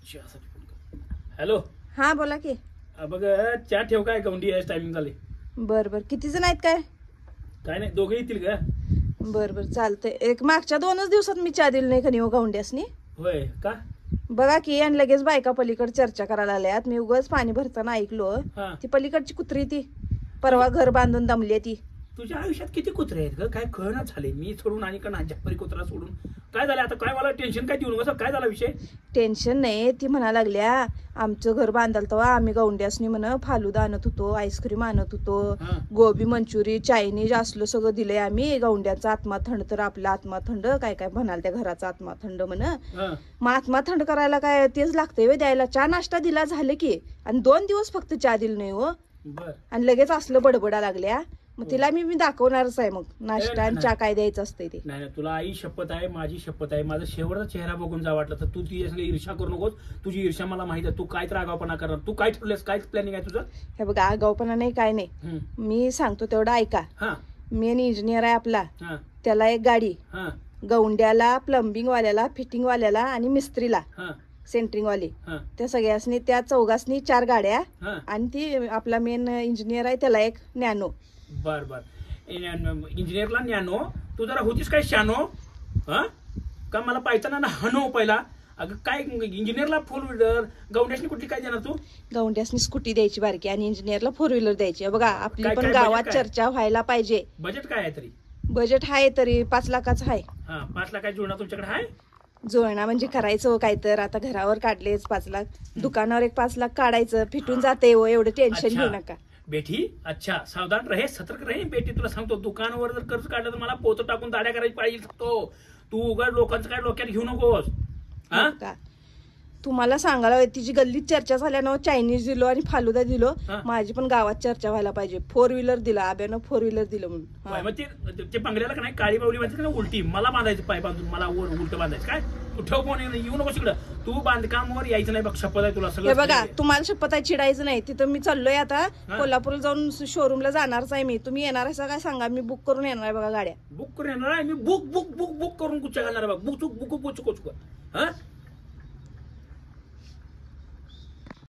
Hello. हा बोला की. बघ चहा ठेव काय गौंडी यायचं टायमिंग झाले. बर बर किती जण आहेत काय? काय नाही दोघे येतील का? बर बर चालतंय. एक मागच्या 2च दिवसात मी चहा दिली नाही का हो गौंड्यासनी. होय का? बघा की आणि लगेच बायका पलीकडे चर्चा करायला आल्यात. मी उगाच पाणी भरताना ऐकलो हा. ती पलीकडची कुत्री ती परवा घर बांधून दमली ती. तुझ्या आयुष्यात किती कुत्रे आहेत ग? काय कळना झाले. मी सोडून आणि का नाजपरी कुत्रा सोडून काय झालं आता? काय मला टेन्शन काय देऊ नका. काय झाला विषय? टेन्शन नाही. ती म्हणा लागल्या आमचं घर बांधाल तेव्हा आम्ही गौंड्यासनी म्हण फालुदा आणत होतो, आईस्क्रीम आणत होतो, हा. गोबी मंचुरी चायनीज असलं सगळं दिलंय आम्ही. गौंड्याचा आत्मा थंड तर आपला आत्मा थंड. काय काय म्हणाल त्या घराचा आत्मा थंड म्हण. हा. मग आत्मा थंड करायला काय तेच लागतंय वे द्यायला. चहा नाश्ता दिला झालं की. आणि 2 दिवस फक्त चहा दिलं नाही हो. बर. आणि लगेच असलं बडबडा लागल्या. मग तिला मी दाखवणारच आहे मग नाश्ता आणि चहा काय द्यायचं असतंय ते. नाही तुला आई शपथ आहे, माझी शपथ आहे. माझा शेवटचा चेहरा बघून जा वाटलं तर तू ती ईर्ष्या करू नकोस. तुझी ईर्ष्या मला माहित आहे. तू काय तर आगावपणा करणार. तू काय ठरलेस? काय प्लॅनिंग आहे तुझं? हे बघा आगावपणा नाही काय नाही. मी सांगतो तेवढं ऐका. हा. मेन इंजिनियर आहे आपला. हा. त्याला एक गाडी, हा. गौंड्याला, प्लंबिंग वाल्याला, फिटिंग वाल्याला आणि मिस्त्रीला, हा. सेंटरिंग वाली, हा. त्या सगळ्यासनी त्या चौघासनी 4 गाड्या. हा. आणि ती आपला मेन इंजिनियर आहे त्याला एक नॅनो. बर बर. इंजिनियरला न्यानो. तू जरा होतीस काय शानो? हा का मला पायताना ना हनो पहिला. अगं काय इंजिनियरला 4 व्हीलर, गौंड्यासनी कुठली काय देणार तू? गौंड्यासनी स्कूटी द्यायची बारकी आणि इंजिनियरला 4 व्हीलर द्यायची. बघा आपली काय- पण काय गावात budget काय? चर्चा व्हायला पाहिजे. बजेट काय आहे तरी? बजेट आहे तरी 5 लाखाचं आहे. हा 5 लाख काय जुळणार तुमच्याकडे आहे? जुळणा म्हणजे करायचं काय तर. आता घरावर काढलेच 5 लाख, दुकानावर एक 5 लाख काढायचं. फिटून जाते हो, एवढं टेन्शन अच्छा. घेऊ नका. बेटी अच्छा सावधान रहे, सतर्क रहे बेटी. तुला सांगतो दुकानावर जर कर्ज काढलं तर मला पोतं टाकून दाड्या करायची पाहिजे सांगतो. तू उगाच लोकांचं काय डोक्यात घेऊ नकोस. हा का तुम्हाला सांगायला तिची गल्लीत चर्चा झाल्यानं चायनीज दिलो आणि फालुदा दिलो. हा. माझी पण गावात चर्चा व्हायला पाहिजे. 4 व्हीलर दिला आब्यानं, 4 व्हीलर दिलं म्हणून. हा. मग ते बंगल्याला का नाही काळी बावली बांधायची ना उलटी. मला बांधायचं पाय बांधून मला उलट बांधायचं काय? तू ठेव फोन येऊ नको इकडं. तू बांधकामावर यायचं नाही बघ. शपथ आहे तुला हे सगळं. बघा तुम्हाला शपथ आहे चिडायचं नाही. तिथं मी चाललोय आता हा. कोल्हापूरला जाऊन शोरूमला जाणारच आहे मी. तुम्ही येणार आहे काय सांगा. मी बुक करून येणार आहे बघा गाड्या. बुक करून येणार आहे मी. बुक बुक बुक बुक करून कुठच्या घालणार बघ. बुक चुक बुक बुक चुक हा